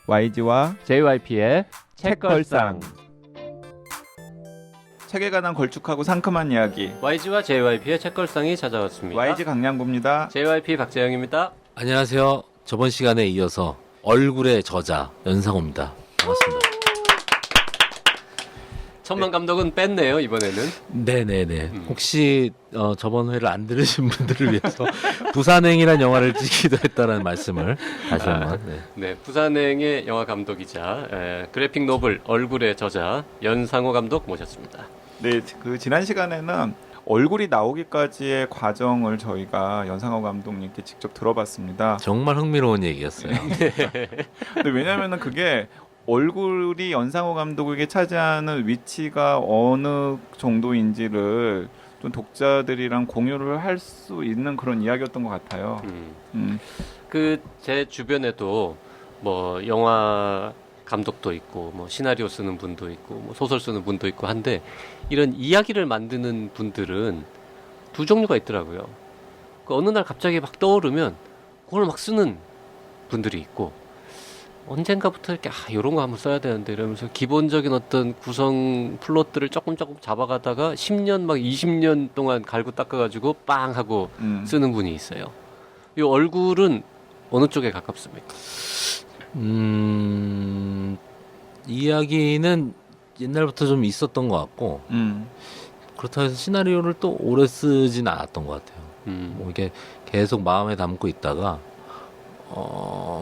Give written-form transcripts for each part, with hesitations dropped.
YG와 JYP의 책걸상. 책에 관한 걸쭉하고 상큼한 이야기. YG와 JYP의 책걸상이 찾아왔습니다. YG 강량구입니다. JYP 박재영입니다. 안녕하세요. 저번 시간에 이어서 얼굴의 저자 연상호입니다. 반갑습니다. 천만 감독은 뺐네요 이번에는. 네네네. 혹시 저번 회를 안 들으신 분들을 위해서 부산행이라는 영화를 찍기도 했다는 말씀을 다시 한번. 네, 부산행의 영화 감독이자 그래픽 노블 얼굴의 저자 연상호 감독 모셨습니다. 네, 그 지난 시간에는 얼굴이 나오기까지의 과정을 저희가 연상호 감독님께 직접 들어봤습니다. 정말 흥미로운 얘기였어요. 근데 왜냐면은 그게 얼굴이 연상호 감독에게 차지하는 위치가 어느 정도인지를 좀 독자들이랑 공유를 할 수 있는 그런 이야기였던 것 같아요. 그 제 주변에도 뭐 영화 감독도 있고 뭐 시나리오 쓰는 분도 있고 뭐 소설 쓰는 분도 있고 한데 이런 이야기를 만드는 분들은 두 종류가 있더라고요. 그 어느 날 갑자기 막 떠오르면 그걸 막 쓰는 분들이 있고 언젠가부터 이렇게 이런 거 한번 써야 되는데 이러면서 기본적인 어떤 구성 플롯들을 조금 잡아가다가 10년 막 20년 동안 갈고 닦아가지고 빵 하고 쓰는 분이 있어요. 이 얼굴은 어느 쪽에 가깝습니까? 이야기는 옛날부터 좀 있었던 것 같고 그렇다고 해서 시나리오를 또 오래 쓰진 않았던 것 같아요. 뭐 이게 계속 마음에 담고 있다가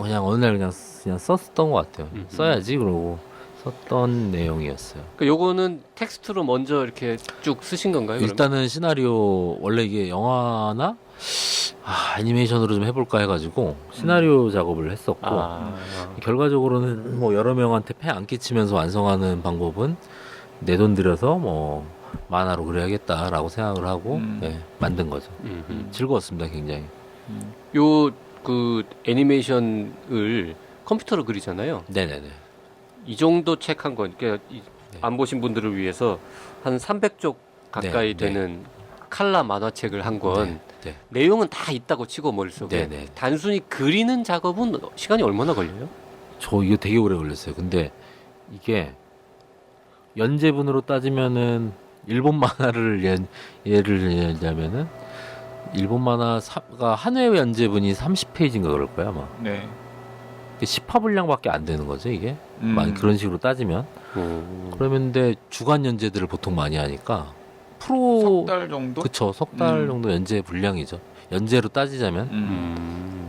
그냥 어느 날 그냥 썼던 것 같아요. 써야지 그러고 썼던 내용이었어요. 그러니까 요거는 텍스트로 먼저 이렇게 쭉 쓰신 건가요? 일단은 시나리오 원래 이게 영화나 애니메이션으로 좀 해볼까 해가지고 시나리오 작업을 했었고 결과적으로는 뭐 여러 명한테 폐 안 끼치면서 완성하는 방법은 내 돈 들여서 뭐 만화로 그려야겠다라고 생각을 하고 만든 거죠. 즐거웠습니다, 굉장히. 요 그 애니메이션을 컴퓨터로 그리잖아요. 네네네. 이 정도 책 한 권, 그러니까 안 보신 분들을 위해서 한 300쪽 가까이 되는 칼라 만화책을 한 권. 내용은 다 있다고 치고 머릿속에. 단순히 그리는 작업은 시간이 얼마나 걸려요? 저 이거 되게 오래 걸렸어요. 근데 이게 연재분으로 따지면은 일본 만화를 예를 들자면은 일본 만화가 한 회 연재분이 30페이지인가 그럴 거야 아마. 네. 10화 분량밖에 안 되는 거죠 이게. 많이 그런 식으로 따지면. 그러면 근데 주간 연재들을 보통 많이 하니까 석 달 정도? 그쵸, 석 달 정도 연재 분량이죠. 연재로 따지자면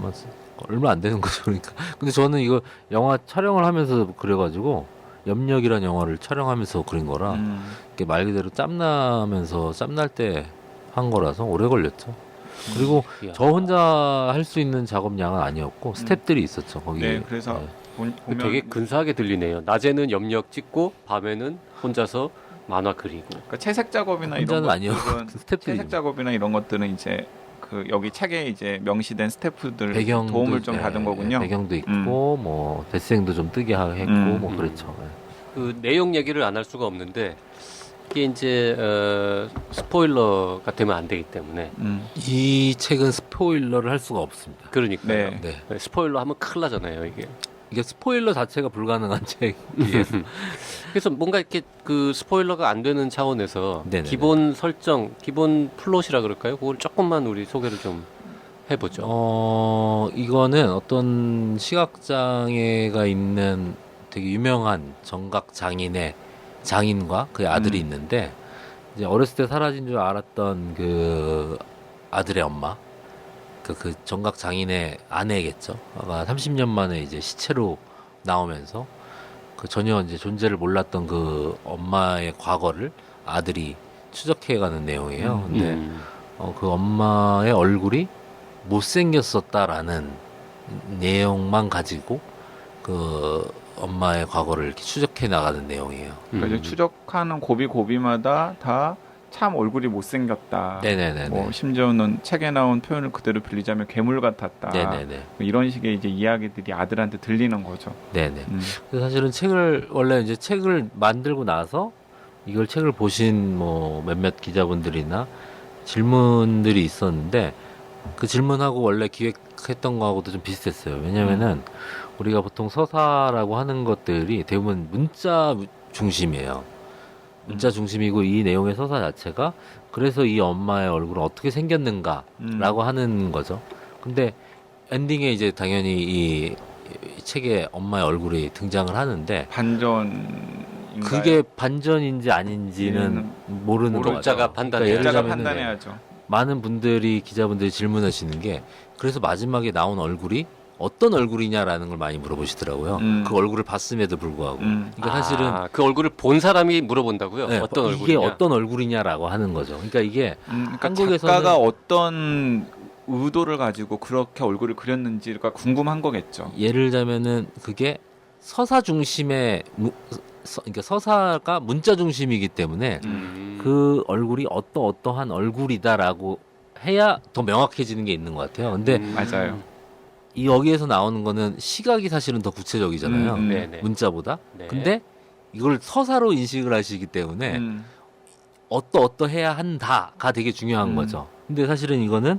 얼마 안 되는 거죠. 그러니까. 근데 저는 이거 영화 촬영을 하면서 그래가지고 염력이라는 영화를 촬영하면서 그린 거라 이게 말 그대로 짬나면서 짬날 때 한 거라서 오래 걸렸죠. 그리고 저 혼자 할 수 있는 작업량은 아니었고 스태프들이 있었죠 거기. 네, 그래서 보면 되게 근사하게 들리네요. 낮에는 염력 찍고 밤에는 혼자서 만화 그리고. 그러니까 채색 작업이나 이런 혼자는 아니었고 것들은 스태프들이 채색 작업이나 이런 것들은 이제 그 여기 책에 이제 명시된 스태프들 배경도, 도움을 좀 받은 거군요. 배경도 있고 뭐 데스행도 좀 뜨게 했고 뭐 그랬죠. 그 내용 얘기를 안 할 수가 없는데 이게 이제 스포일러가 되면 안 되기 때문에 이 책은 스포일러를 할 수가 없습니다. 그러니까요. 네. 스포일러 하면 큰일 나잖아요 이게 스포일러 자체가 불가능한 책이에요. 그래서 뭔가 이렇게 그 스포일러가 안 되는 차원에서 네네네. 기본 설정, 기본 플롯이라 그럴까요? 그걸 조금만 우리 소개를 좀 해보죠. 이거는 어떤 시각장애가 있는 되게 유명한 정각 장인과 그의 아들이 있는데 이제 어렸을 때 사라진 줄 알았던 그 아들의 엄마, 그 정각 장인의 아내겠죠. 가 30년 만에 이제 시체로 나오면서 그 전혀 이제 존재를 몰랐던 그 엄마의 과거를 아들이 추적해가는 내용이에요. 근데 그 엄마의 얼굴이 못생겼었다라는 내용만 가지고 그 엄마의 과거를 이렇게 추적해 나가는 내용이에요. 그러니까 이제 추적하는 고비마다 다 참 얼굴이 못생겼다. 네네네. 뭐 심지어는 책에 나온 표현을 그대로 빌리자면 괴물 같았다. 네네네. 뭐 이런 식의 이제 이야기들이 아들한테 들리는 거죠. 네네. 그래서 사실은 원래 이제 책을 만들고 나서 이걸 책을 보신 뭐 몇몇 기자분들이나 질문들이 있었는데 그 질문하고 원래 기획했던 거하고도 좀 비슷했어요. 왜냐면은 우리가 보통 서사라고 하는 것들이 대부분 문자 중심이에요. 문자 중심이고 이 내용의 서사 자체가 그래서 이 엄마의 얼굴은 어떻게 생겼는가라고 하는 거죠. 근데 엔딩에 이제 당연히 이 책에 엄마의 얼굴이 등장을 하는데 반전 그게 반전인지 아닌지는 모르는 거죠. 독자가 판단해야 예를 독자가 들자면은 판단해야죠. 많은 분들이 기자분들이 질문하시는 게 그래서 마지막에 나온 얼굴이 어떤 얼굴이냐라는 걸 많이 물어보시더라고요. 그 얼굴을 봤음에도 불구하고. 그러니까 사실은 그 얼굴을 본 사람이 물어본다고요? 네, 어떤 이게 얼굴이냐? 어떤 얼굴이냐라고 하는 거죠. 그러니까 이게 그러니까 한국에서는- 작가가 어떤 의도를 가지고 그렇게 얼굴을 그렸는지가 궁금한 거겠죠. 예를 들자면은 그게 서사 중심의 그러니까 서사가 문자 중심이기 때문에 그 얼굴이 어떠한 얼굴이다라고 해야 더 명확해지는 게 있는 것 같아요. 근데 맞아요. 이 여기에서 나오는 거는 시각이 사실은 더 구체적이잖아요. 네네. 문자보다. 네. 근데 이걸 서사로 인식을 하시기 때문에 어떠해야 한다가 되게 중요한 거죠. 근데 사실은 이거는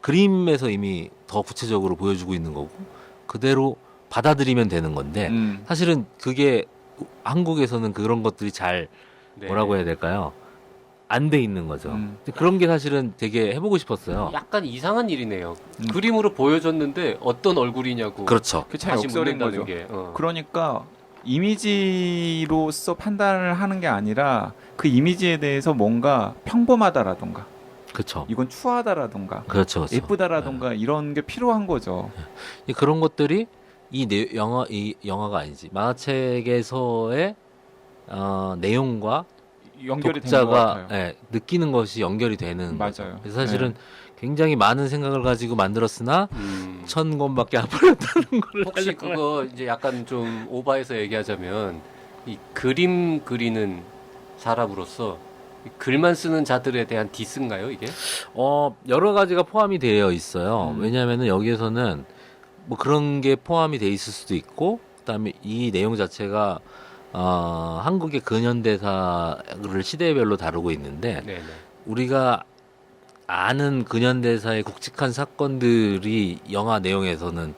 그림에서 이미 더 구체적으로 보여주고 있는 거고 그대로 받아들이면 되는 건데 사실은 그게 한국에서는 그런 것들이 잘 네. 뭐라고 해야 될까요? 안 돼 있는 거죠. 음. 근데 그런 게 사실은 되게 해보고 싶었어요. 약간 이상한 일이네요. 그림으로 보여줬는데 어떤 얼굴이냐고 그렇죠. 그게 참 다시 역설인 묻는다는 거죠. 게. 그러니까 이미지로서 판단을 하는 게 아니라 그 이미지에 대해서 뭔가 평범하다라던가 그렇죠. 이건 추하다라던가 그렇죠. 그렇죠. 예쁘다라던가 이런 게 필요한 거죠. 그런 것들이 이 영화가 아니지 만화책에서의 내용과 연결이 되는 것 독자가 같아요. 느끼는 것이 연결이 되는 거죠. 맞아요. 그래서 사실은 굉장히 많은 생각을 가지고 만들었으나 1,000권밖에 안 팔렸다는 걸 혹시 그거 이제 약간 좀 오바해서 얘기하자면 이 그림 그리는 사람으로서 이 글만 쓰는 자들에 대한 디스인가요 이게? 여러 가지가 포함이 되어 있어요. 왜냐하면은 여기에서는 뭐 그런 게 포함이 돼 있을 수도 있고 그다음에 이 내용 자체가 한국의 근현대사를 시대별로 다루고 있는데 네네. 우리가 아는 근현대사의 굵직한 사건들이 영화 내용에서는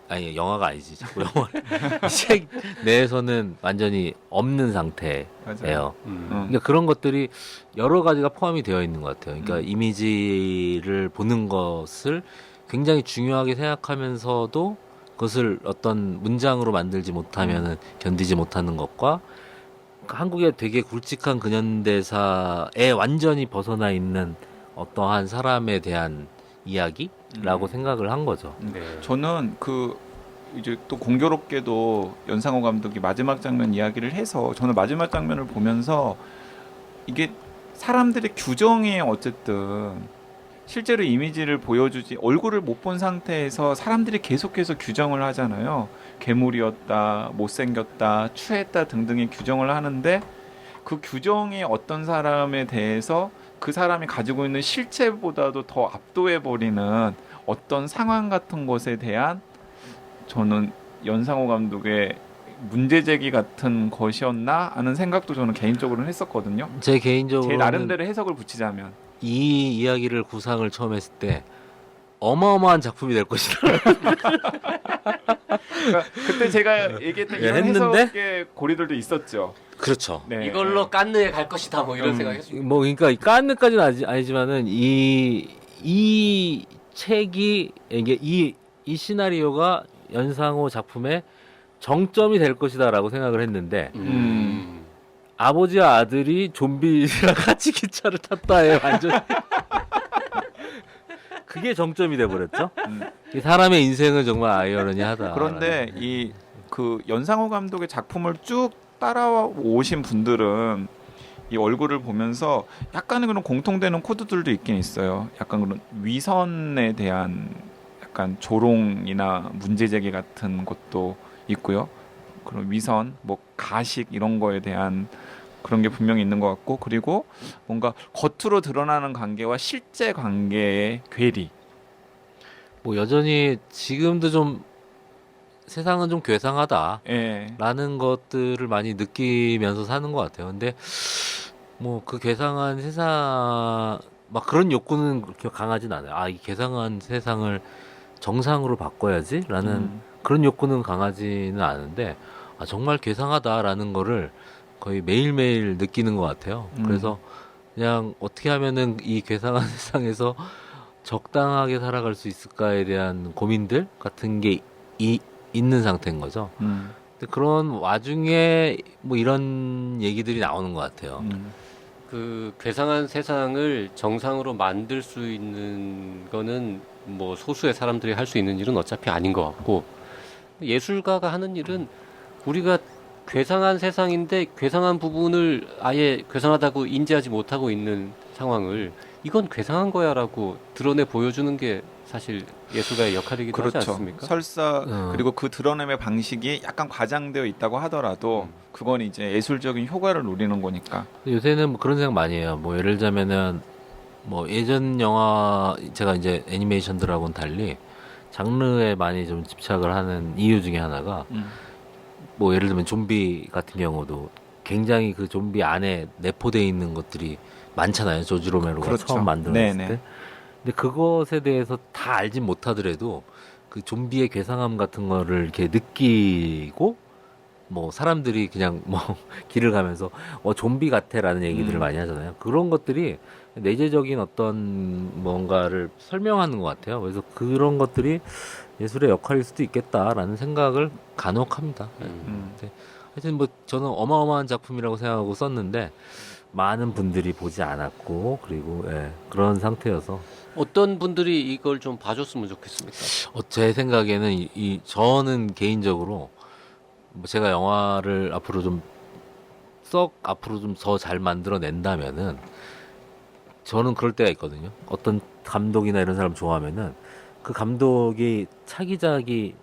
아니 영화가 아니지 자꾸 영화 책 내에서는 완전히 없는 상태예요. 맞아요. 그러니까 그런 것들이 여러 가지가 포함이 되어 있는 것 같아요. 그러니까 이미지를 보는 것을 굉장히 중요하게 생각하면서도 그것을 어떤 문장으로 만들지 못하면은 견디지 못하는 것과 한국의 되게 굵직한 근현대사에 완전히 벗어나 있는 어떠한 사람에 대한 이야기라고 생각을 한 거죠. 네. 저는 이제 또 공교롭게도 연상호 감독이 마지막 장면 이야기를 해서 저는 마지막 장면을 보면서 이게 사람들의 규정이 어쨌든 실제로 이미지를 보여주지 얼굴을 못 본 상태에서 사람들이 계속해서 규정을 하잖아요. 괴물이었다, 못생겼다, 추했다 등등의 규정을 하는데 그 규정이 어떤 사람에 대해서 그 사람이 가지고 있는 실체보다도 더 압도해버리는 어떤 상황 같은 것에 대한 저는 연상호 감독의 문제제기 같은 것이었나 하는 생각도 저는 개인적으로는 했었거든요. 제 개인적으로는 제 나름대로 해석을 붙이자면 이 이야기를 구상을 처음 했을 때 어마어마한 작품이 될 것이다. 그러니까 그때 제가 얘기했던 이런 했는데? 해석의 고리들도 있었죠. 그렇죠. 네. 이걸로 깐느에 갈 것이다 뭐 이런 생각했어요. 뭐 그러니까 깐느까지는 아니지만은 이 책이 이게 이 시나리오가 연상호 작품의 정점이 될 것이다라고 생각을 했는데 아버지와 아들이 좀비랑 같이 기차를 탔다에 완전 그게 정점이 돼 버렸죠. 이 사람의 인생은 정말 아이러니하다. 그런데 그 연상호 감독의 작품을 쭉 따라오신 분들은 이 얼굴을 보면서 약간의 그런 공통되는 코드들도 있긴 있어요. 약간 그런 위선에 대한 약간 조롱이나 문제제기 같은 것도 있고요. 그런 위선, 뭐 가식 이런 거에 대한 그런 게 분명히 있는 것 같고, 그리고 뭔가 겉으로 드러나는 관계와 실제 관계의 괴리. 뭐 여전히 지금도 좀 세상은 좀 괴상하다라는 예. 것들을 많이 느끼면서 사는 것 같아요. 근데 뭐 그 괴상한 세상을 막 그런 욕구는 그렇게 강하진 않아요. 아, 이 괴상한 세상을 정상으로 바꿔야지라는 그런 욕구는 강하지는 않은데 아, 정말 괴상하다라는 거를 거의 매일매일 느끼는 것 같아요. 그래서 그냥 어떻게 하면은 이 괴상한 세상에서 적당하게 살아갈 수 있을까에 대한 고민들 같은 게 있는 상태인 거죠. 근데 그런 와중에 뭐 이런 얘기들이 나오는 것 같아요. 그 괴상한 세상을 정상으로 만들 수 있는 거는 뭐 소수의 사람들이 할 수 있는 일은 어차피 아닌 것 같고 예술가가 하는 일은 우리가 괴상한 세상인데 괴상한 부분을 아예 괴상하다고 인지하지 못하고 있는 상황을 이건 괴상한 거야라고 드러내 보여주는 게 사실 예술가의 역할이기도 하지 그렇죠. 않습니까? 설사 그리고 그 드러냄의 방식이 약간 과장되어 있다고 하더라도 그건 이제 예술적인 효과를 노리는 거니까. 요새는 뭐 그런 생각 많이 해요. 뭐 예를 들자면은 뭐 예전 영화 제가 이제 애니메이션들하고는 달리 장르에 많이 좀 집착을 하는 이유 중에 하나가 뭐 예를 들면 좀비 같은 경우도 굉장히 그 좀비 안에 내포되어 있는 것들이 많잖아요. 조지 로메로가 그렇죠. 처음 만들었을 네네. 때. 근데 그것에 대해서 다 알진 못하더라도 그 좀비의 괴상함 같은 거를 이렇게 느끼고 뭐 사람들이 그냥 뭐 길을 가면서 좀비 같아라는 얘기들을 많이 하잖아요. 그런 것들이 내재적인 어떤 뭔가를 설명하는 것 같아요. 그래서 그런 것들이 예술의 역할일 수도 있겠다라는 생각을 간혹 합니다. 네. 하여튼 뭐 저는 어마어마한 작품이라고 생각하고 썼는데 많은 분들이 보지 않았고 그리고 그런 상태여서 어떤 분들이 이걸 좀 봐줬으면 좋겠습니까? 제 생각에는 저는 개인적으로 뭐 제가 영화를 앞으로 좀 더 잘 만들어낸다면은 저는 그럴 때가 있거든요. 어떤 감독이나 이런 사람 좋아하면은 그 감독이 차기작이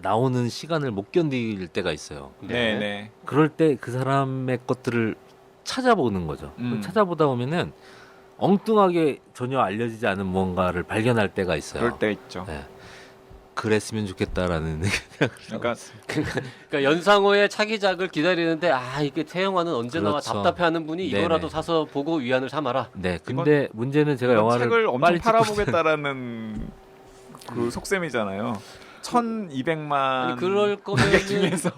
나오는 시간을 못 견딜 때가 있어요. 네네. 그럴 때 그 사람의 것들을 찾아보는 거죠. 찾아보다 보면은 엉뚱하게 전혀 알려지지 않은 무언가를 발견할 때가 있어요. 그럴 때 있죠. 네. 그랬으면 좋겠다라는 그러니까 그러니까 연상호의 차기작을 기다리는데 이게 태영화는 언제 나와 그렇죠. 답답해하는 분이 이거라도 네네. 사서 보고 위안을 삼아라. 네. 근데 문제는 제가 영화를 책을 엄청 빨리 찍고 팔아보겠다라는 그 속셈이잖아요. 1,200만 아니 그럴 거면 개 중에서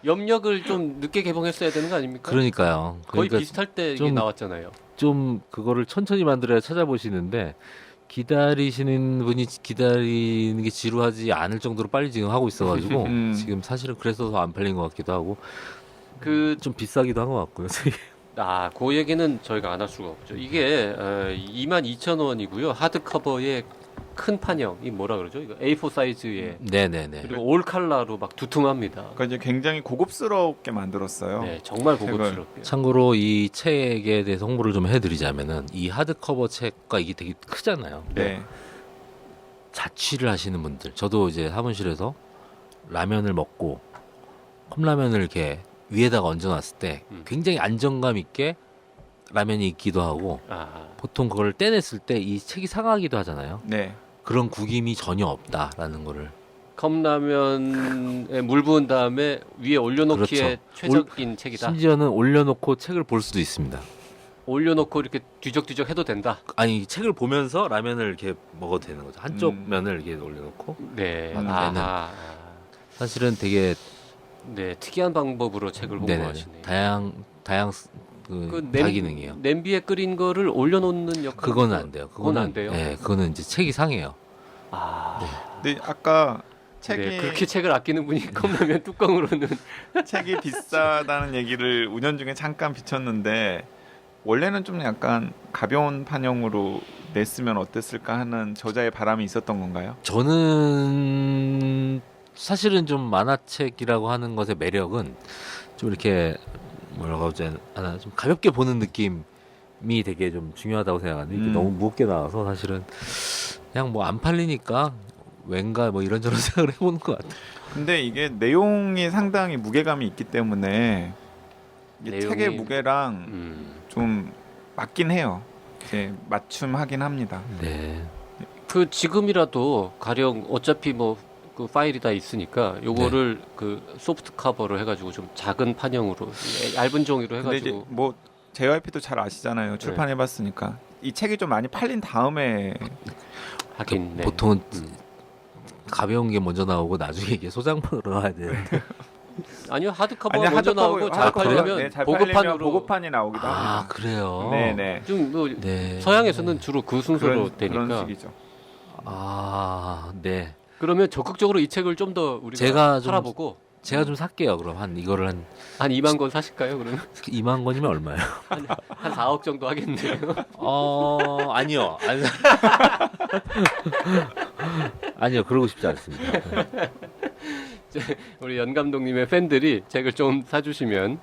염력을 좀 늦게 개봉했어야 되는 거 아닙니까? 그러니까요. 거의 그러니까 비슷할 때 이게 좀- 나왔잖아요. 좀 그거를 천천히 만들어야 찾아보시는데 기다리시는 분이 기다리는 게 지루하지 않을 정도로 빨리 지금 하고 있어가지고 지금 사실은 그래서 더 안 팔린 것 같기도 하고 그 좀 비싸기도 한 것 같고요. 그 얘기는 저희가 안 할 수가 없죠. 이게 22,000원이고요. 하드커버의 큰 판형이 뭐라 그러죠? 이거 A4 사이즈의 네네네. 그리고 올 컬러로 막 두툼합니다. 그러니까 이제 굉장히 고급스럽게 만들었어요. 네, 정말 책을. 고급스럽게. 참고로 이 책에 대해서 홍보를 좀 해드리자면은 이 하드커버 책과 이게 되게 크잖아요. 네. 자취를 하시는 분들, 저도 이제 사무실에서 라면을 먹고 컵라면을 이렇게 위에다가 얹어놨을 때 굉장히 안정감 있게 라면이 있기도 하고 보통 그걸 떼냈을 때 이 책이 상하기도 하잖아요. 네. 그런 구김이 전혀 없다라는 거를 컵라면에 물 부은 다음에 위에 올려놓기에 그렇죠. 최적인 책이다. 심지어는 올려놓고 책을 볼 수도 있습니다. 올려놓고 이렇게 뒤적뒤적 해도 된다. 아니 책을 보면서 라면을 이렇게 먹어도 되는 거죠. 한쪽 면을 이렇게 올려놓고 네. 맞는 사실은 되게 네, 특이한 방법으로 책을 홍보하시네요. 다양 그 다기능이에요. 냄비에 끓인 거를 올려놓는 역할. 그거는 안 돼요. 그건 안 돼요. 네, 그거는 이제 책이 상해요. 근데 아까 책이 네, 그렇게 책을 아끼는 분이 컵라면 뚜껑으로는 책이 비싸다는 얘기를 운영중에 잠깐 비쳤는데 원래는 좀 약간 가벼운 판형으로 냈으면 어땠을까 하는 저자의 바람이 있었던 건가요? 저는 사실은 좀 만화책이라고 하는 것의 매력은 좀 이렇게 뭐라고 하지 않아 좀 가볍게 보는 느낌이 되게 좀 중요하다고 생각하는데 이게 너무 무겁게 나와서 사실은 그냥 뭐 안 팔리니까 왠가 뭐 이런저런 생각을 해보는 것 같아요. 근데 이게 내용이 상당히 무게감이 있기 때문에 이게 내용이- 책의 무게랑 좀 맞긴 해요. 이제 맞춤하긴 합니다. 네. 그 지금이라도 가령 어차피 뭐 그 파일이 다 있으니까 요거를 그 소프트 커버로 해가지고 좀 작은 판형으로 얇은 종이로 근데 이제 해가지고 뭐 JYP도 잘 아시잖아요. 출판해봤으니까 이 책이 좀 많이 팔린 다음에 하긴 네. 보통은 가벼운 게 먼저 나오고 나중에 이게 소장본으로 나와야 되는데. 아니요 하드커버가 아니, 먼저 하드커버- 나오고 잘 하드커버가, 팔리면 네, 잘 보급판으로 팔리면 보급판이 나오기도 아 합니다. 그래요. 네네. 좀 뭐 네. 서양에서는 주로 그 순서로 되니까 그런 식이죠. 아 네. 그러면 적극적으로 이 책을 좀 더 우리가 제가 좀 팔아보고 제가 좀 살게요. 그럼 한 이거를 한 한 2만 권 사실까요? 그러면 2만 권이면 얼마예요? 한 4억 정도 하겠네요. 아니요. 아니요. 그러고 싶지 않습니다. 네. 우리 연 감독님의 팬들이 책을 좀 사주시면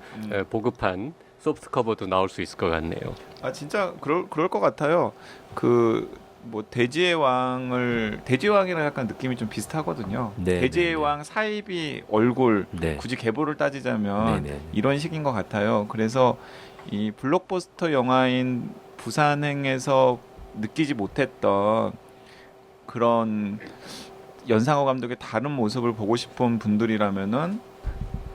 보급판 소프트 커버도 나올 수 있을 것 같네요. 아 진짜 그럴 것 같아요. 그 뭐 돼지의 왕이랑 약간 느낌이 좀 비슷하거든요. 네, 돼지의 네, 네. 왕 사이비 얼굴 네. 굳이 계보를 따지자면 네네. 이런 식인 것 같아요. 그래서 이 블록버스터 영화인 부산행에서 느끼지 못했던 그런 연상호 감독의 다른 모습을 보고 싶은 분들이라면은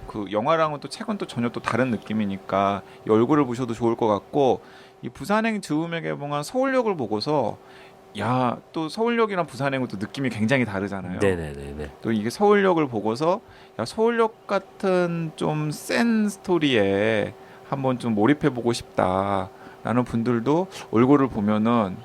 그 영화랑은 또 책은 또 전혀 또 다른 느낌이니까 이 얼굴을 보셔도 좋을 것 같고 이 부산행 즈음에 개봉한 서울역을 보고서 야 또 서울역이랑 부산행은 또 느낌이 굉장히 다르잖아요. 네네네네. 또 이게 서울역을 보고서 야 서울역 같은 좀 센 스토리에 한번 좀 몰입해 보고 싶다라는 분들도 얼굴을 보면은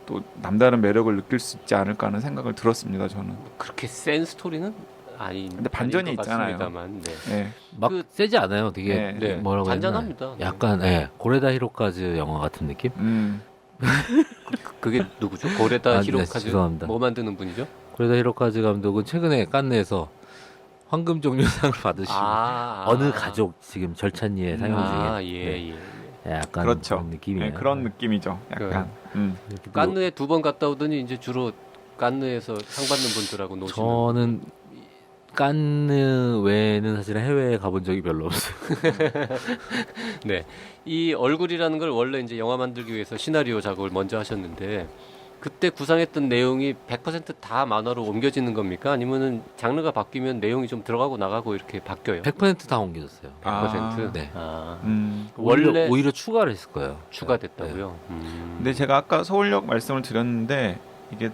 또 남다른 매력을 느낄 수 있지 않을까 하는 생각을 들었습니다. 저는. 그렇게 센 스토리는 근데 반전이 아닌 것 있잖아요. 같습니다만, 네. 네. 막 그- 세지 않아요. 되게 네. 네. 뭐라고 해야 되나? 잔잔합니다. 네. 약간 고레다 히로카즈 영화 같은 느낌? 그게 누구죠? 고레다 아, 네, 히로카즈 죄송합니다. 뭐 만드는 분이죠? 고레다 히로카즈 감독은 최근에 칸느에서 황금 종려상을 받으시고 어느 가족 지금 절찬리에 상영 중에 예. 약간 그렇죠. 그런 느낌이에요. 네, 그런 느낌이죠. 약간. 깐느에 2번 갔다 오더니 이제 주로 깐느에서 상 받는 분들하고 노시는. 저는 칸느 외에는 사실은 해외에 가본 적이 별로 없어요. 네. 이 얼굴이라는 걸 원래 이제 영화 만들기 위해서 시나리오 작업을 먼저 하셨는데 그때 구상했던 내용이 100%다 만화로 옮겨지는 겁니까? 아니면은 장르가 바뀌면 내용이 좀 들어가고 나가고 이렇게 바뀌어요? 100%다 옮겨졌어요. 100%? 네. 아, 원래 원래 오히려 추가를 했을 거예요. 추가됐다고요? 근데 제가 아까 서울역 말씀을 드렸는데 이게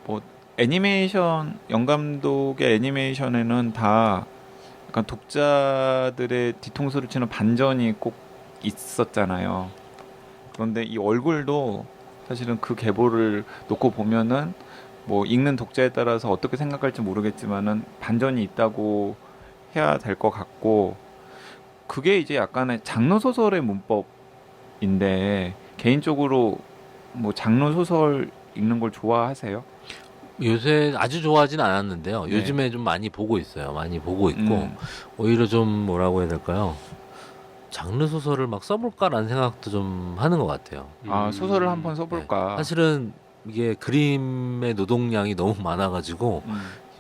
뭐 애니메이션 영감독의 애니메이션에는 다 약간 독자들의 뒤통수를 치는 반전이 꼭 있었잖아요. 그런데 이 얼굴도 사실은 그 계보를 놓고 보면은 뭐 읽는 독자에 따라서 어떻게 생각할지 모르겠지만은 반전이 있다고 해야 될 것 같고 그게 이제 약간의 장르 소설의 문법인데 개인적으로 뭐 장르 소설 읽는 걸 좋아하세요? 요새 아주 좋아하진 않았는데요. 네. 요즘에 좀 많이 보고 있어요. 많이 보고 있고 오히려 좀 뭐라고 해야 될까요? 장르 소설을 막 써볼까라는 생각도 좀 하는 것 같아요. 아 소설을 한번 써볼까? 사실은 이게 그림의 노동량이 너무 많아가지고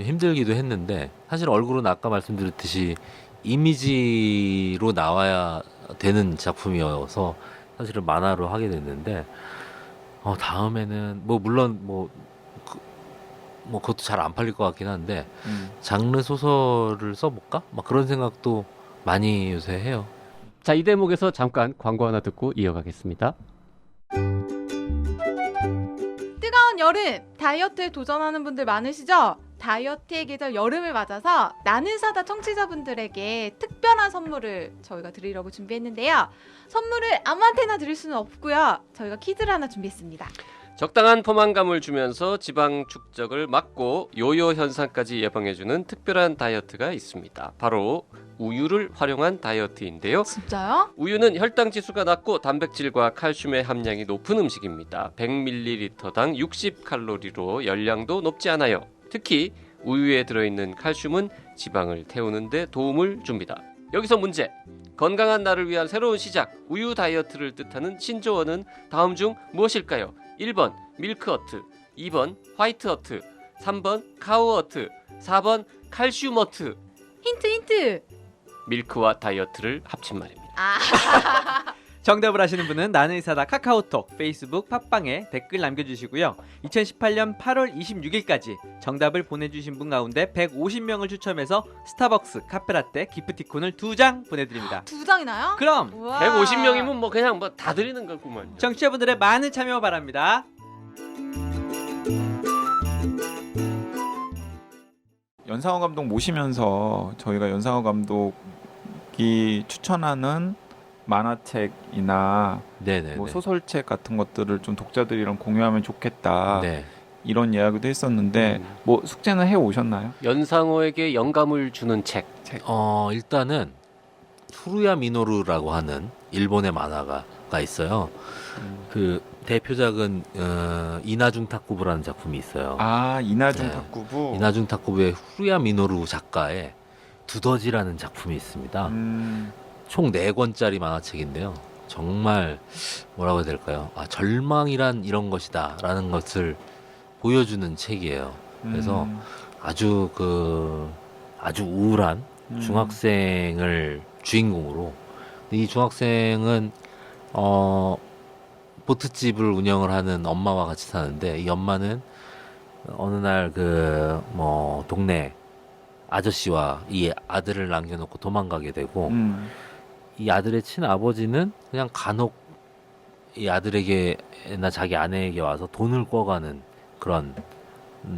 힘들기도 했는데 사실 얼굴은 아까 말씀드렸듯이 이미지로 나와야 되는 작품이어서 사실은 만화로 하게 됐는데 다음에는 뭐 물론 뭐 그것도 잘 안 팔릴 것 같긴 한데 장르 소설을 써볼까? 막 그런 생각도 많이 요새 해요. 자, 이 대목에서 잠깐 광고 하나 듣고 이어가겠습니다. 뜨거운 여름 다이어트에 도전하는 분들 많으시죠? 다이어트의 계절 여름을 맞아서 나는 사다 청취자분들에게 특별한 선물을 저희가 드리려고 준비했는데요. 선물을 아무한테나 드릴 수는 없고요. 저희가 퀴즈를 하나 준비했습니다. 적당한 포만감을 주면서 지방 축적을 막고 요요 현상까지 예방해주는 특별한 다이어트가 있습니다. 바로 우유를 활용한 다이어트인데요. 진짜요? 우유는 혈당 지수가 낮고 단백질과 칼슘의 함량이 높은 음식입니다. 100ml당 60칼로리로 열량도 높지 않아요. 특히 우유에 들어있는 칼슘은 지방을 태우는 데 도움을 줍니다. 여기서 문제! 건강한 나를 위한 새로운 시작, 우유 다이어트를 뜻하는 신조어는 다음 중 무엇일까요? 1번 밀크어트, 2번 화이트어트, 3번 카우어트, 4번 칼슘어트. 힌트. 밀크와 다이어트를 합친 말입니다. 아, 정답을 아시는 분은 나는 의사다 카카오톡, 페이스북, 팟빵에 댓글 남겨주시고요. 2018년 8월 26일까지 정답을 보내주신 분 가운데 150명을 추첨해서 스타벅스 카페라떼 기프티콘을 2장 보내드립니다. 2장이나요? 그럼 150명이면 뭐 그냥 뭐 다 드리는 거구만. 청취자분들의 많은 참여 바랍니다. 연상호 감독 모시면서 저희가 연상호 감독이 추천하는 만화책이나 네네. 뭐 소설책 같은 것들을 좀 독자들이랑 공유하면 좋겠다 네. 이런 이야기도 했었는데 뭐 숙제는 해 오셨나요? 연상호에게 영감을 주는 책. 일단은 후루야 미노루라고 하는 일본의 만화가가 있어요. 그 대표작은 이나중 탁구부라는 작품이 있어요. 아 이나중 네. 탁구부. 이나중 탁구부의 후루야 미노루 작가의 두더지라는 작품이 있습니다. 총 4권짜리 만화책인데요. 정말 뭐라고 해야 될까요? 절망이란 이런 것이다 라는 것을 보여주는 책이에요. 그래서 아주 우울한 중학생을 주인공으로, 이 중학생은 보트집을 운영을 하는 엄마와 같이 사는데, 이 엄마는 어느 날 동네 아저씨와 이 아들을 남겨놓고 도망가게 되고, 이 아들의 친아버지는 그냥 간혹 이 아들에게나 자기 아내에게 와서 돈을 꿔가는 그런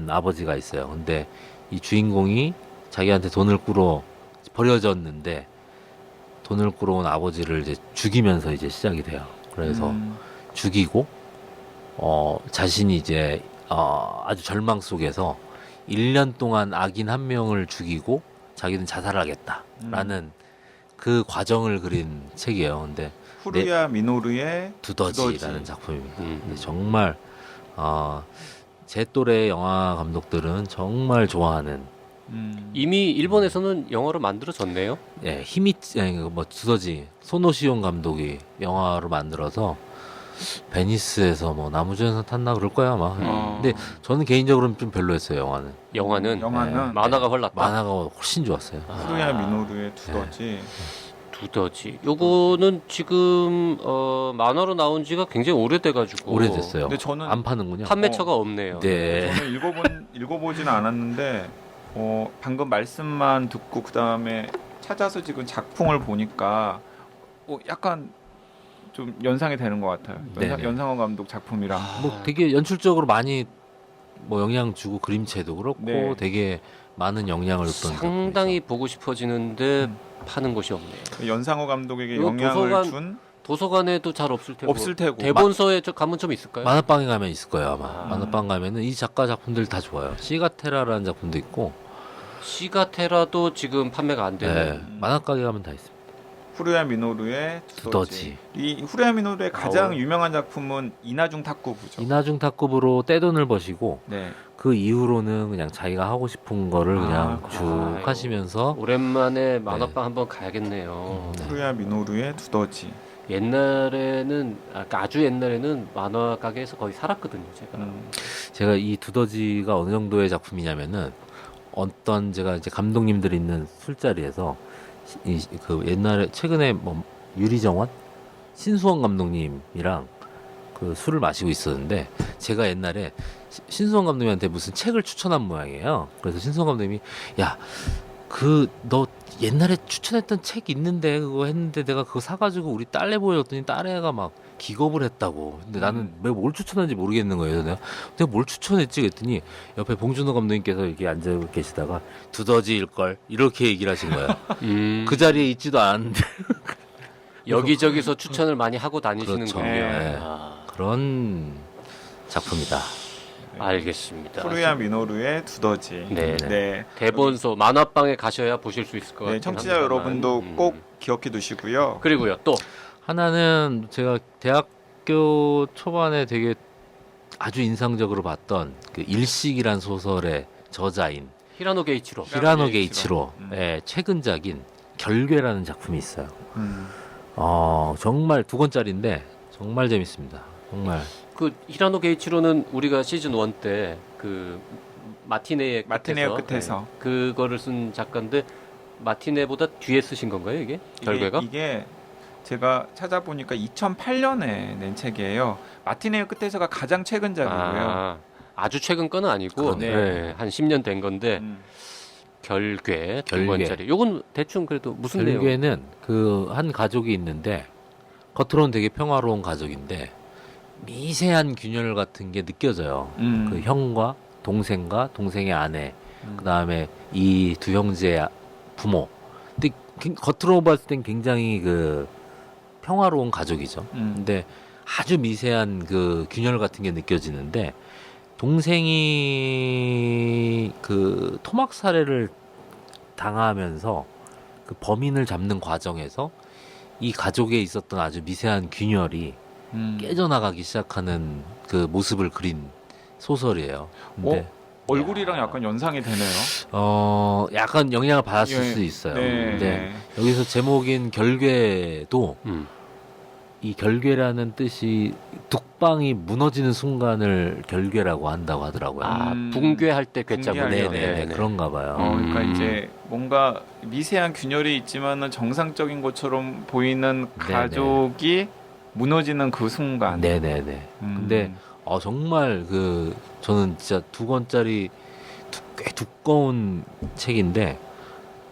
아버지가 있어요. 근데 이 주인공이 자기한테 돈을 꾸러 버려졌는데, 돈을 꾸러 온 아버지를 이제 죽이면서 이제 시작이 돼요. 그래서 죽이고 자신이 이제 아주 절망 속에서 1년 동안 악인 한 명을 죽이고 자기는 자살하겠다라는 그 과정을 그린 책이에요. 근데 후루야 미노루의 두더지라는 두더지. 작품입니다. 근데 정말 제 또래 영화 감독들은 정말 좋아하는, 이미 일본에서는 영어로 만들어졌네요. 두더지 소노시온 감독이 영화로 만들어서 베니스에서 뭐 나무주연상 탔나 그럴 거야 아마. 근데 저는 개인적으로는 좀 별로였어요. 영화는 영화는 만화가 훨 낫다. 만화가 훨씬 좋았어요. 후루야 미노루의 두더지. 두더지. 요거는 지금 만화로 나온 지가 굉장히 오래돼가지고 오래됐어요. 근데 저는 안 파는군요. 판매처가 없네요. 네. 저는 읽어보지는 않았는데 방금 말씀만 듣고 그 다음에 찾아서 지금 작품을 보니까 약간 좀 연상이 되는 것 같아요. 네네. 연상호 감독 작품이랑. 뭐 되게 연출적으로 많이 뭐 영향 주고, 그림체도 그렇고 네. 되게 많은 영향을 줬던 상당히 보고 싶어지는데 파는 곳이 없네요. 연상호 감독에게 이거 영향을 도서관- 준 도서관에도 잘 없을 테고. 없을 테고. 대본서에 저 가면 좀 있을까요? 만화방에 가면 있을 거예요 아마. 아. 만화방 가면은 이 작가 작품들 다 좋아요. 시가테라라는 작품도 있고, 시가테라도 지금 판매가 안 되는. 만화가게 가면 다 있습니다. 후루야 미노루의 두더지. 이 후루야 미노루의 가장 유명한 작품은 이나중 탁구부죠. 이나중 탁구부로 떼돈을 버시고, 네. 그 이후로는 그냥 자기가 하고 싶은 거를 그냥 쭉 아이고. 하시면서 오랜만에 만화방 한번 가야겠네요. 후루야 미노루의 두더지. 옛날에는 아주 옛날에는 만화 가게에서 거의 살았거든요, 제가. 제가 이 두더지가 어느 정도의 작품이냐면은, 어떤 제가 이제 감독님들이 있는 술자리에서 그 옛날에 최근에 뭐 유리정원, 신수원 감독님이랑 그 술을 마시고 있었는데, 제가 옛날에 신수원 감독님한테 무슨 책을 추천한 모양이에요. 그래서 신수원 감독님이 너 옛날에 추천했던 책 있는데 그거 했는데 내가 그거 사가지고 우리 딸내 보여줬더니 딸애가 막 기겁을 했다고. 근데 나는 왜 뭘 추천한지 모르겠는 거예요. 내가 뭘 추천했지 그랬더니 옆에 봉준호 감독님께서 이렇게 앉아 계시다가 두더지일걸 이렇게 얘기를 하신 거예요. 그 자리에 있지도 않았는데. 여기저기서 추천을 많이 하고 다니시는군요. 그렇죠. 네. 아, 그런 작품이다. 알겠습니다. 후루야 미노루의 두더지. 네. 네. 대본서 만화방에 가셔야 보실 수 있을 것 같아요. 네, 청취자 여러분도 꼭 기억해 두시고요. 그리고요 또 하나는 제가 대학교 초반에 되게 아주 인상적으로 봤던 그 일식이란 소설의 저자인 히라노 게이치로. 히라노 게이치로의 최근작인 결괴라는 작품이 있어요. 정말 2권짜리인데 정말 재밌습니다. 정말. 그 히라노 게이치로는 우리가 시즌 1 때 그 마티네의 끝에서. 네, 그거를 쓴 작가인데 마티네보다 뒤에 쓰신 건가요 이게? 결과가? 이게 제가 찾아보니까 2008년에 낸 책이에요. 마티네의 끝에서가 가장 최근 작이고요. 아주 최근 거는 아니고 그러네. 네, 한 10년 된 건데 음. 결괴 두 결괴. 권짜리. 요건 대충 그래도 무슨 내용? 결국에는 그 한 가족이 있는데 겉으로는 되게 평화로운 가족인데 미세한 균열 같은 게 느껴져요. 그 형과 동생과 동생의 아내, 그 다음에 이 두 형제의 부모. 근데 겉으로 봤을 땐 굉장히 그 평화로운 가족이죠. 근데 아주 미세한 그 균열 같은 게 느껴지는데 동생이 그 토막 살해를 당하면서 그 범인을 잡는 과정에서 이 가족에 있었던 아주 미세한 균열이 깨져나가기 시작하는 그 모습을 그린 소설이에요. 근데 얼굴이랑 약간 연상이 되네요. 약간 영향을 받았을 예. 수 있어요. 네. 근데 여기서 제목인 결괴도 이 결괴라는 뜻이 뚝방이 무너지는 순간을 결괴라고 한다고 하더라고요. 아, 붕괴할 때 괴짜군요. 붕괴할 때. 네네 그런가 봐요. 그러니까 음. 이제 뭔가 미세한 균열이 있지만은 정상적인 것처럼 보이는 네네. 가족이 무너지는 그 순간. 네네네. 근데 정말 그 저는 진짜 두 권짜리 꽤 두꺼운 책인데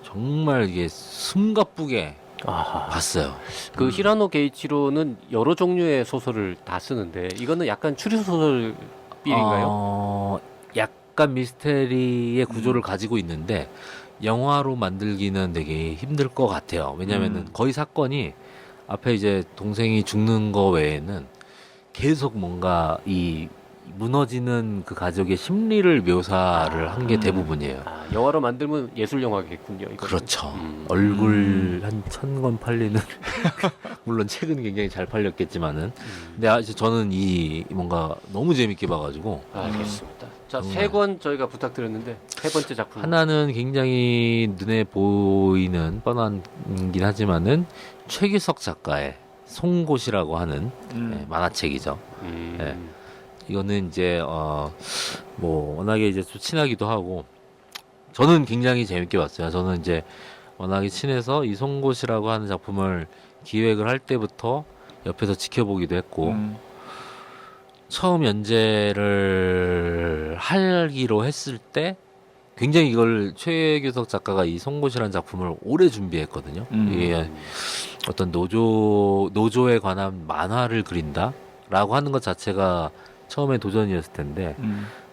정말 이게 숨가쁘게 아하. 봤어요. 그 히라노 게이치로는 여러 종류의 소설을 다 쓰는데 이거는 약간 추리 소설 빌인가요? 약간 미스테리의 구조를 가지고 있는데 영화로 만들기는 되게 힘들 것 같아요. 왜냐면은 거의 사건이 앞에 이제 동생이 죽는 거 외에는 계속 뭔가 이 무너지는 그 가족의 심리를 묘사를 한 게 대부분이에요. 아, 영화로 만들면 예술 영화겠군요. 이거는. 그렇죠. 음. 얼굴 한 1000권 팔리는 물론 책은 굉장히 잘 팔렸겠지만은 근데 아직 저는 이 뭔가 너무 재밌게 봐가지고 알겠습니다. 자, 정말. 세 권 저희가 부탁드렸는데 세 번째 작품 하나는 굉장히 눈에 보이는 뻔한긴 하지만은 최규석 작가의 송곳이라고 하는 만화책이죠. 네. 이거는 이제 뭐 워낙에 이제 좀 친하기도 하고 저는 굉장히 재밌게 봤어요. 저는 이제 워낙에 친해서 이 송곳이라고 하는 작품을 기획을 할 때부터 옆에서 지켜보기도 했고 처음 연재를 하기로 했을 때 굉장히 이걸 최규석 작가가 이 송곳이라는 작품을 오래 준비했거든요. 이게 어떤 노조에 관한 만화를 그린다라고 하는 것 자체가 처음에 도전이었을 텐데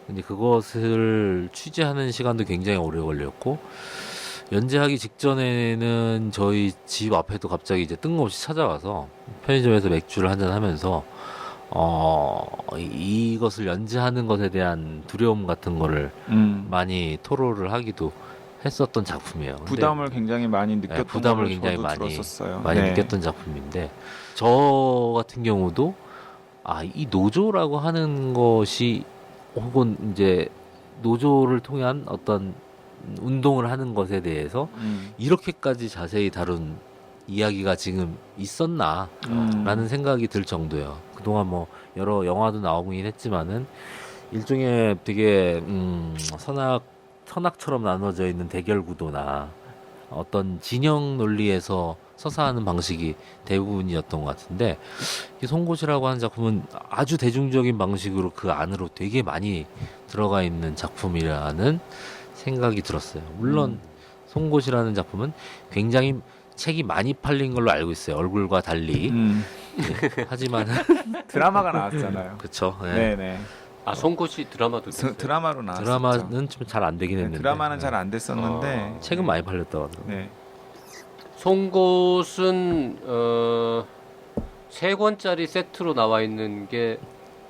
근데 그것을 취재하는 시간도 굉장히 오래 걸렸고 연재하기 직전에는 저희 집 앞에도 갑자기 이제 뜬금없이 찾아와서 편의점에서 맥주를 한잔 하면서 이것을 연재하는 것에 대한 두려움 같은 거를 많이 토로를 하기도 했었던 작품이에요. 근데 부담을 굉장히 많이 느꼈던 부담을 걸로 굉장히 저도 많이 들었었어요. 많이 네. 느꼈던 작품인데 저 같은 경우도 이 노조라고 하는 것이 혹은 이제 노조를 통한 어떤 운동을 하는 것에 대해서 이렇게까지 자세히 다룬 이야기가 지금 있었나라는 생각이 들 정도예요. 그동안 뭐 여러 영화도 나오긴 했지만은 일종의 되게 선악처럼 나눠져 있는 대결 구도나 어떤 진영 논리에서 서사하는 방식이 대부분이었던 것 같은데 이 송곳이라고 하는 작품은 아주 대중적인 방식으로 그 안으로 되게 많이 들어가 있는 작품이라는 생각이 들었어요. 물론 송곳이라는 작품은 굉장히 책이 많이 팔린 걸로 알고 있어요. 얼굴과 달리. 네. 하지만 드라마가 나왔잖아요. 그렇죠. 네. 네네. 아, 송곳이 드라마도 됐어요? 드라마로 나왔었죠. 드라마는 좀 잘 안 되긴 네, 했는데 드라마는 잘 안 됐었는데 책은 많이 팔렸다고 하더라고요. 네. 송곳은 세 권짜리 세트로 나와 있는 게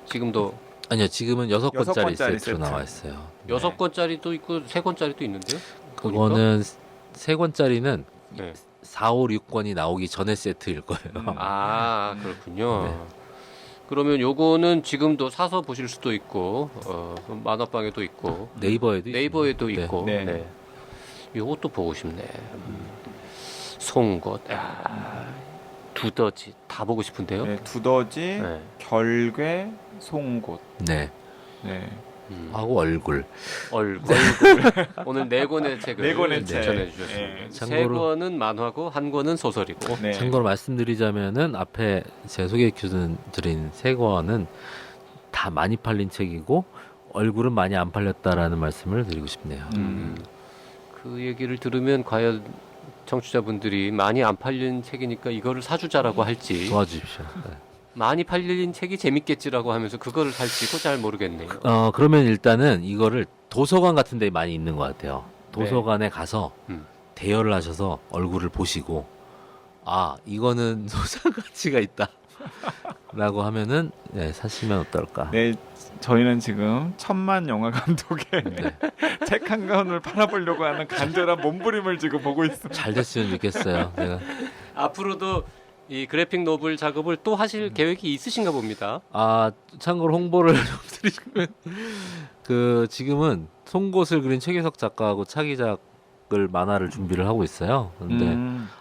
지금도 아니요, 지금은 6권짜리 6권짜리 세트로 세트. 나와 있어요. 여섯 권짜리도 있고 세 권짜리도 있는데요? 그거는 3권짜리는 네. 4, 5, 6권이 나오기 전에 세트일 거예요. 아, 그렇군요. 네. 그러면 요거는 지금도 사서 보실 수도 있고 만화방에도 있고 네이버에도 네이버에도 있습니다. 있고 네. 네. 요것도 보고 싶네. 송곳, 두더지 다 보고 싶은데요. 네, 두더지, 네. 결괴, 송곳. 네. 네. 하고 얼굴. 얼굴. 오늘 네 권의 책을 네 권의 책. 추천해 주셨습니다. 네. 세 참고로- 권은 만화고 한 권은 소설이고. 네. 참고로 말씀드리자면은 앞에 제가 소개해드린 세 권은 다 많이 팔린 책이고 얼굴은 많이 안 팔렸다라는 말씀을 드리고 싶네요. 그 얘기를 들으면 과연 청취자분들이 많이 안 팔린 책이니까 이거를 사주자라고 할지 도와주십시오. 네. 많이 팔린 책이 재밌겠지라고 하면서 그거를 살지 그거 잘 모르겠네요. 그러면 일단은 이거를 도서관 같은 데 많이 있는 것 같아요. 도서관에 가서 음. 대여를 하셔서 얼굴을 보시고 아 이거는 소장 가치가 있다 라고 하면은 네, 사시면 어떨까. 네, 저희는 지금 천만 영화 감독의 네. 책 한 권을 팔아보려고 하는 간절한 몸부림을 지금 보고 있습니다. 잘 됐으면 좋겠어요. 제가. 앞으로도 이 그래픽 노블 작업을 또 하실 계획이 있으신가 봅니다. 참고로 홍보를 좀 드리면 그 지금은 송곳을 그린 최규석 작가하고 차기작을 만화를 준비를 하고 있어요. 근데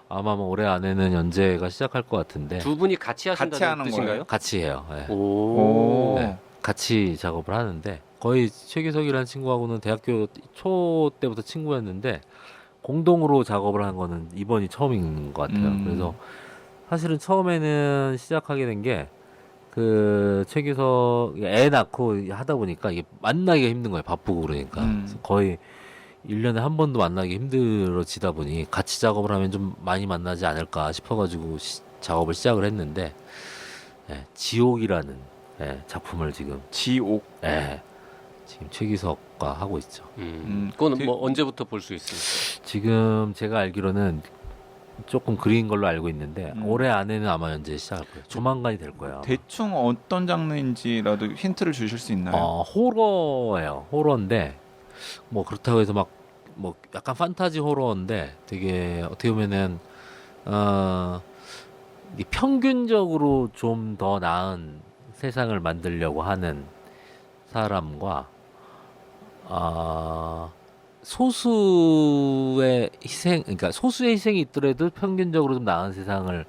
아마 뭐 올해 안에는 연재가 시작할 것 같은데 두 분이 같이 같이 하신다는 하는 뜻인가요? 거예요? 같이 해요. 네. 오. 네. 같이 작업을 하는데 거의 최규석이라는 친구하고는 대학교 초 때부터 친구였는데 공동으로 작업을 한 거는 이번이 처음인 것 같아요. 그래서 사실은 처음에는 시작하게 된 게 그 최규석 애 낳고 하다 보니까 이게 만나기가 힘든 거예요. 바쁘고 그러니까 그래서 거의 1년에 한 번도 만나기 힘들어지다 보니 같이 작업을 하면 좀 많이 만나지 않을까 싶어가지고 작업을 시작을 했는데 지옥이라는 작품을 지금 지옥. 지금 최규석과 하고 있죠. 그거는 그- 뭐 언제부터 볼 수 있습니까? 지금 제가 알기로는 조금 그린 걸로 알고 있는데 음. 올해 안에는 아마 연재 시작할 거예요. 조만간이 될 거예요. 대충 어떤 장르인지라도 힌트를 주실 수 있나요? 호러예요. 호러인데 뭐 그렇다고 해서 막 뭐 약간 판타지 호러인데 되게 어떻게 보면은 이 평균적으로 좀 더 나은 세상을 만들려고 하는 사람과 소수의 희생, 그러니까 소수의 희생이 있더라도 평균적으로 좀 나은 세상을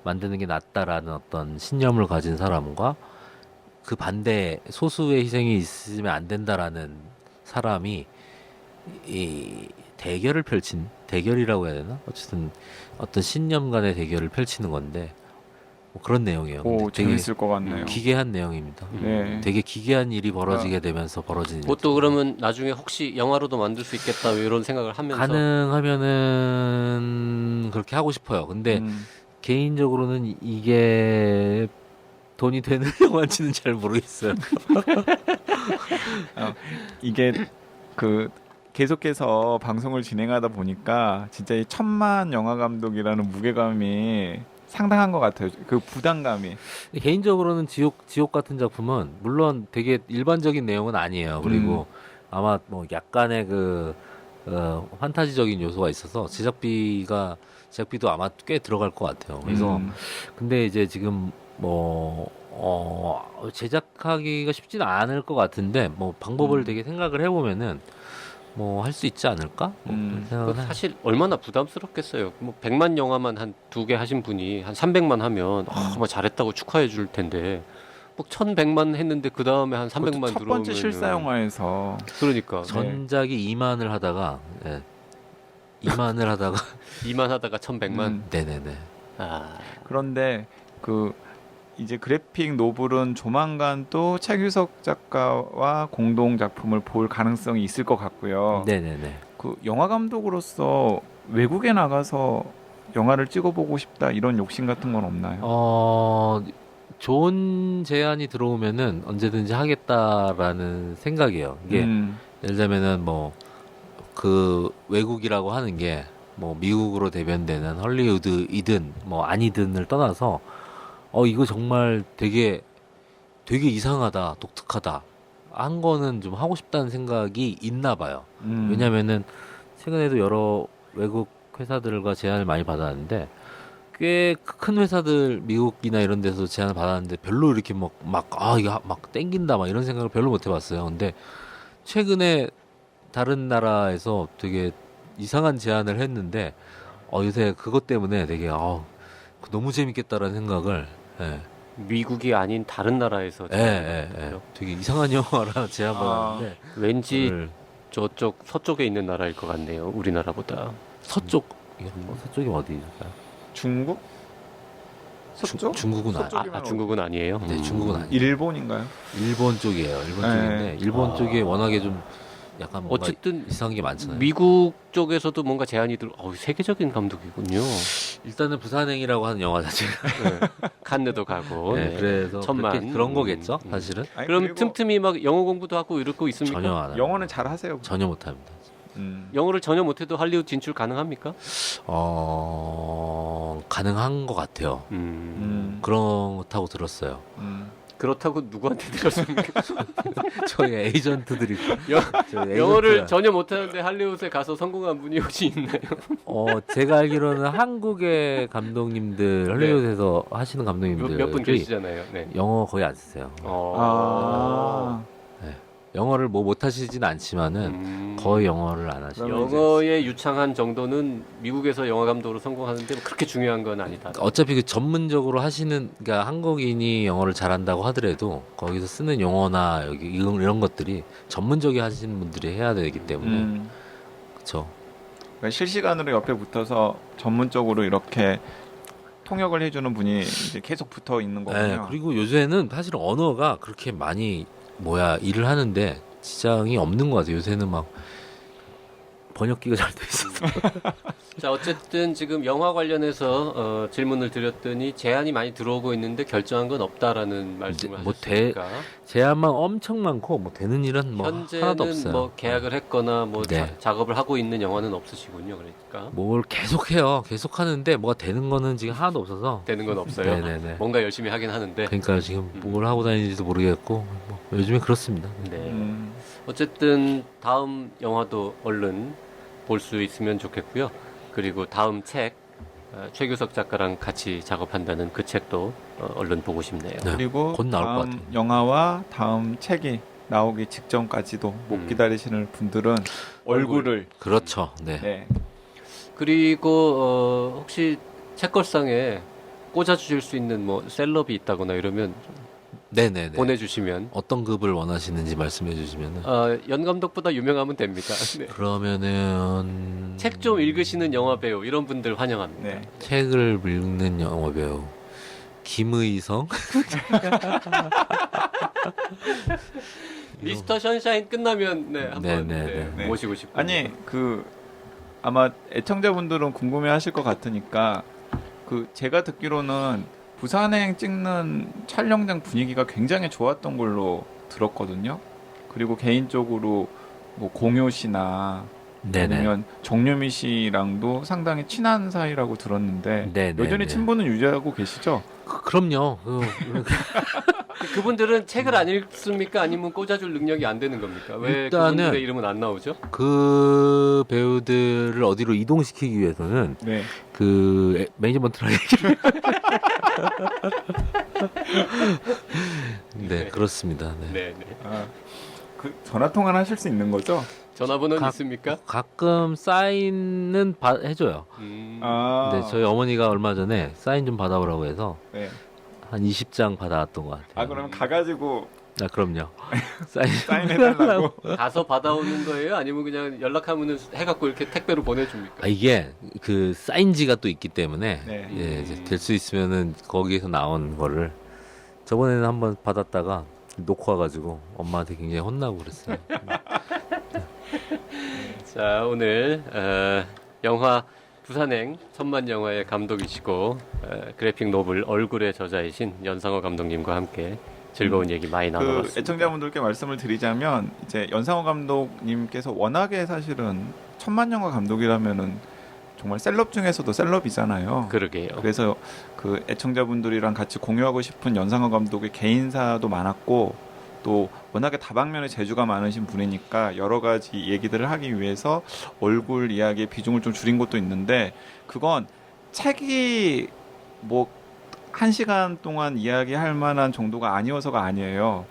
만드는 게 낫다라는 어떤 신념을 가진 사람과 그 반대 소수의 희생이 있으면 안 된다라는 사람이 이 대결이라고 해야 되나? 어쨌든 어떤 신념 간의 대결을 펼치는 건데 뭐 그런 내용이에요. 오, 근데 되게 재밌을 것 같네요. 기괴한 내용입니다. 네. 되게 기괴한 일이 벌어지게 되면서 벌어지는 그것도 그러면 나중에 혹시 영화로도 만들 수 있겠다 이런 생각을 하면서 가능하면은 그렇게 하고 싶어요. 근데 개인적으로는 이게 돈이 되는 영화인지는 잘 모르겠어요. 이게 그 계속해서 방송을 진행하다 보니까 진짜 이 천만 영화 감독이라는 무게감이 상당한 것 같아요. 그 부담감이. 개인적으로는 지옥 같은 작품은 물론 되게 일반적인 내용은 아니에요. 그리고 아마 뭐 약간의 그 판타지적인 요소가 있어서 제작비도 아마 꽤 들어갈 것 같아요. 그래서 근데 이제 지금 뭐 제작하기가 쉽지는 않을 것 같은데 뭐 방법을 되게 생각을 해보면은 뭐 할 수 있지 않을까? 뭐 그런 생각은 해요. 사실 얼마나 부담스럽겠어요. 뭐 100만 영화만 한 2개 하신 분이 한 300만 하면 뭐 잘했다고 축하해 줄 텐데 뭐 1100만 했는데 그 다음에 한 300만 첫 들어오면 번째 실사 영화에서 그러니까 전작이 2만을 하다가 2만을 하다가 2만 하다가 1100만 네네네. 그런데 그 이제 그래픽 노블은 조만간 또 차규석 작가와 공동 작품을 볼 가능성이 있을 것 같고요. 네네네. 그 영화 감독으로서 외국에 나가서 영화를 찍어보고 싶다 이런 욕심 같은 건 없나요? 좋은 제안이 들어오면은 언제든지 하겠다라는 생각이에요. 이게 예를 들면은 뭐 그 외국이라고 하는 게 뭐 미국으로 대변되는 헐리우드이든 뭐 아니든을 떠나서 이거 정말 되게 이상하다, 독특하다 한 거는 좀 하고 싶다는 생각이 있나 봐요. 왜냐면은 최근에도 여러 외국 회사들과 제안을 많이 받았는데 꽤 큰 회사들 미국이나 이런 데서 제안을 받았는데 별로 이렇게 이거 막 땡긴다 막 이런 생각을 별로 못 해봤어요. 근데 최근에 다른 나라에서 되게 이상한 제안을 했는데 요새 그것 때문에 되게 너무 재밌겠다라는 생각을 미국이 아닌 다른 나라에서 예, 예, 예. 되게 이상한 영화라 제가 아. 봤는데 왠지 그걸 저쪽 서쪽에 있는 나라일 것 같네요. 우리나라보다. 서쪽 서쪽이 어디일까요? 중국? 서쪽? 중국은 아니. 서쪽이면 중국은 아니에요. 네, 중국은 아니. 일본인가요? 일본 쪽이에요. 일본 네. 쪽인데 일본 아. 쪽에 워낙에 좀 약간 뭔가 어쨌든 이상한 게 많잖아요. 미국 쪽에서도 뭔가 제안이 세계적인 감독이군요. 일단은 부산행이라고 하는 영화 자체가 네. 칸느도 가고. 네, 네. 그래서 천만. 그렇게 그런 거겠죠, 음. 사실은. 아니, 그럼 그리고 틈틈이 막 영어 공부도 하고 이러고 있습니까? 전혀 안 해요. 영어는 잘 하세요. 전혀 못합니다. 영어를 전혀 못해도 할리우드 진출 가능합니까? 가능한 것 같아요. 그렇다고 들었어요. 그렇다고 누구한테 들었습니까? 저희 에이전트들이 저희 영어를 에이전트가- 전혀 못하는데 할리우드에 가서 성공한 분이 혹시 있나요? 제가 알기로는 한국의 감독님들 할리우드에서 하시는 감독님들 몇 분 계시잖아요. 네. 영어 거의 안 쓰세요. 아. 영어를 뭐 못하시진 않지만은 거의 영어를 안 하시죠. 그러면 영어의 유창한 정도는 미국에서 영화 감독으로 성공하는데 뭐 그렇게 중요한 건 아니다. 어차피 그 전문적으로 하시는 그러니까 한국인이 영어를 잘한다고 하더라도 거기서 쓰는 용어나 여기 이런 것들이 전문적이 하시는 분들이 해야 되기 때문에 그렇죠. 그러니까 실시간으로 옆에 붙어서 전문적으로 이렇게 통역을 해주는 분이 이제 계속 붙어 있는 거군요. 네, 그리고 요새는 사실 언어가 그렇게 많이 일을 하는데 지장이 없는 것 같아요. 요새는 막 번역기가 잘 돼 있어서. 자, 어쨌든 지금 영화 관련해서 질문을 드렸더니 제안이 많이 들어오고 있는데 결정한 건 없다라는 말씀을 뭐 하셨으니까 제한만 엄청 많고 뭐 되는 일은 뭐 하나도 현재는 없어요. 뭐 계약을 했거나 뭐 네. 작업을 하고 있는 영화는 없으시군요. 그러니까 뭘 계속해요. 계속 하는데 뭐가 되는 거는 지금 하나도 없어서. 되는 건 없어요. 네네네. 뭔가 열심히 하긴 하는데. 그러니까 지금 뭘 하고 다니는지도 모르겠고 뭐 요즘에 그렇습니다. 네. 음. 어쨌든 다음 영화도 얼른 볼 수 있으면 좋겠고요. 그리고 다음 책 최규석 작가랑 같이 작업한다는 그 책도 얼른 보고 싶네요. 네. 그리고 곧 나올 것 다음 같아요. 영화와 다음 책이 나오기 직전까지도 못 기다리시는 분들은 얼굴을 그렇죠. 네. 네. 그리고 혹시 책걸상에 꽂아주실 수 있는 뭐 셀럽이 있다거나 이러면 네네네. 보내주시면 어떤 급을 원하시는지 말씀해 주시면은 연 감독보다 유명하면 됩니다. 네. 그러면은 책 좀 읽으시는 영화 배우 이런 분들 환영합니다. 네. 책을 읽는 영화 배우 김의성 미스터 션샤인 끝나면 네, 한번 네네네. 네, 모시고 싶고 아니 아마 애청자분들은 궁금해하실 것 같으니까 제가 듣기로는 부산행 찍는 촬영장 분위기가 굉장히 좋았던 걸로 들었거든요. 그리고 개인적으로 뭐 공효 씨나 네네. 아니면 정유미 씨랑도 상당히 친한 사이라고 들었는데 네네. 여전히 친분은 유지하고 계시죠? 그럼요. 그분들은 책을 안 읽습니까? 아니면 꽂아줄 능력이 안 되는 겁니까? 왜 일단은 그분들의 이름은 안 나오죠? 그 배우들을 어디로 이동시키기 위해서는 네. 그 매니지먼트랑 얘기를 네, 그렇습니다. 네. 네, 네. 전화 통화는 하실 수 있는 거죠? 전화번호는 있습니까? 가끔 사인은 해줘요. 아. 근데 저희 어머니가 얼마 전에 사인 좀 받아오라고 해서 네. 한 20장 받아왔던 것 같아요. 그러면 가가지고 그럼요. 사인해달라고. 가서 받아오는 거예요? 아니면 그냥 연락하면은 해갖고 이렇게 택배로 보내줍니까? 이게 그 사인지가 또 있기 때문에 네. 예, 될 수 있으면은 거기에서 나온 거를 저번에는 한번 받았다가 놓고 와가지고 엄마한테 굉장히 혼나고 그랬어요. 자, 오늘 영화 부산행 천만 영화의 감독이시고 그래픽 노블 얼굴의 저자이신 연상호 감독님과 함께 즐거운 얘기 많이 나눠봤습니다. 애청자분들께 말씀을 드리자면 이제 연상호 감독님께서 워낙에 사실은 천만 영화 감독이라면은 정말 셀럽 중에서도 셀럽이잖아요. 그러게요. 그래서 그 애청자분들이랑 같이 공유하고 싶은 연상호 감독의 개인사도 많았고 또 워낙에 다방면의 재주가 많으신 분이니까 여러 가지 얘기들을 하기 위해서 얼굴 이야기의 비중을 좀 줄인 것도 있는데 그건 책이 뭐 1시간 동안 이야기할 만한 정도가 아니어서가 아니에요.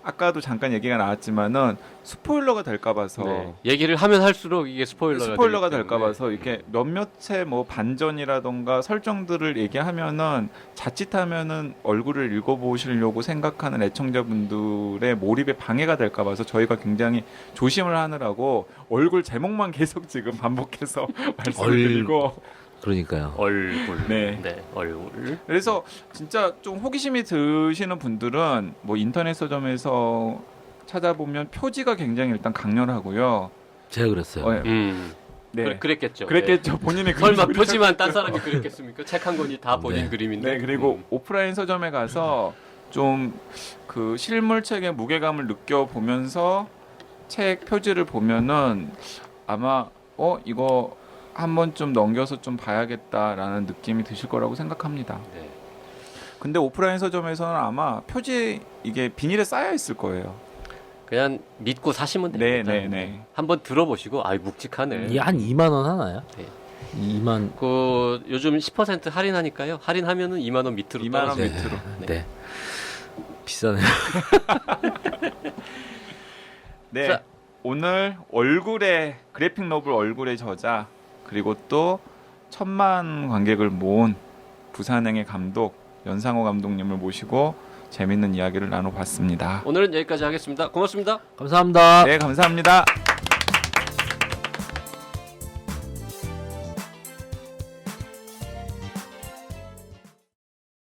아까도 잠깐 얘기가 나왔지만은 스포일러가 될까 봐서 네. 얘기를 하면 할수록 이게 스포일러가 되기 될까 때문에. 봐서 이렇게 몇몇의 뭐 반전이라던가 설정들을 얘기하면은 자칫하면은 얼굴을 읽어보시려고 생각하는 애청자분들의 몰입에 방해가 될까 봐서 저희가 굉장히 조심을 하느라고 얼굴 제목만 계속 지금 반복해서 말씀을 드리고 그러니까요. 얼굴. 네. 얼굴. 그래서 진짜 좀 호기심이 드시는 분들은 뭐 인터넷 서점에서 찾아보면 표지가 굉장히 일단 강렬하고요. 제가 그랬어요. 네. 그랬겠죠. 그랬겠죠. 본인의 설마 그림을 표지만 딴 사람이 그랬겠습니까? 책 한 권이 다 본인 네. 그림인데. 네, 그리고 오프라인 서점에 가서 좀 그 실물 책의 무게감을 느껴보면서 책 표지를 보면은 아마 이거 한 번쯤 넘겨서 좀 봐야겠다라는 느낌이 드실 거라고 생각합니다. 네. 근데 오프라인 서점에서는 아마 표지 이게 비닐에 쌓여 있을 거예요. 그냥 믿고 사시면 됩니다. 네. 한번 들어보시고 아이 묵직하네. 이게 한 2만 원 하나요? 네. 2만 그 요즘 10% 할인하니까요. 할인하면은 2만 원 밑으로 2만 원 떨어져요. 밑으로. 네. 비싸네요. 네. 자. 오늘 그래픽 노블 얼굴의 저자 그리고 또 1000만 관객을 모은 부산행의 감독 연상호 감독님을 모시고 재밌는 이야기를 나눠봤습니다. 오늘은 여기까지 하겠습니다. 고맙습니다. 감사합니다. 네, 감사합니다.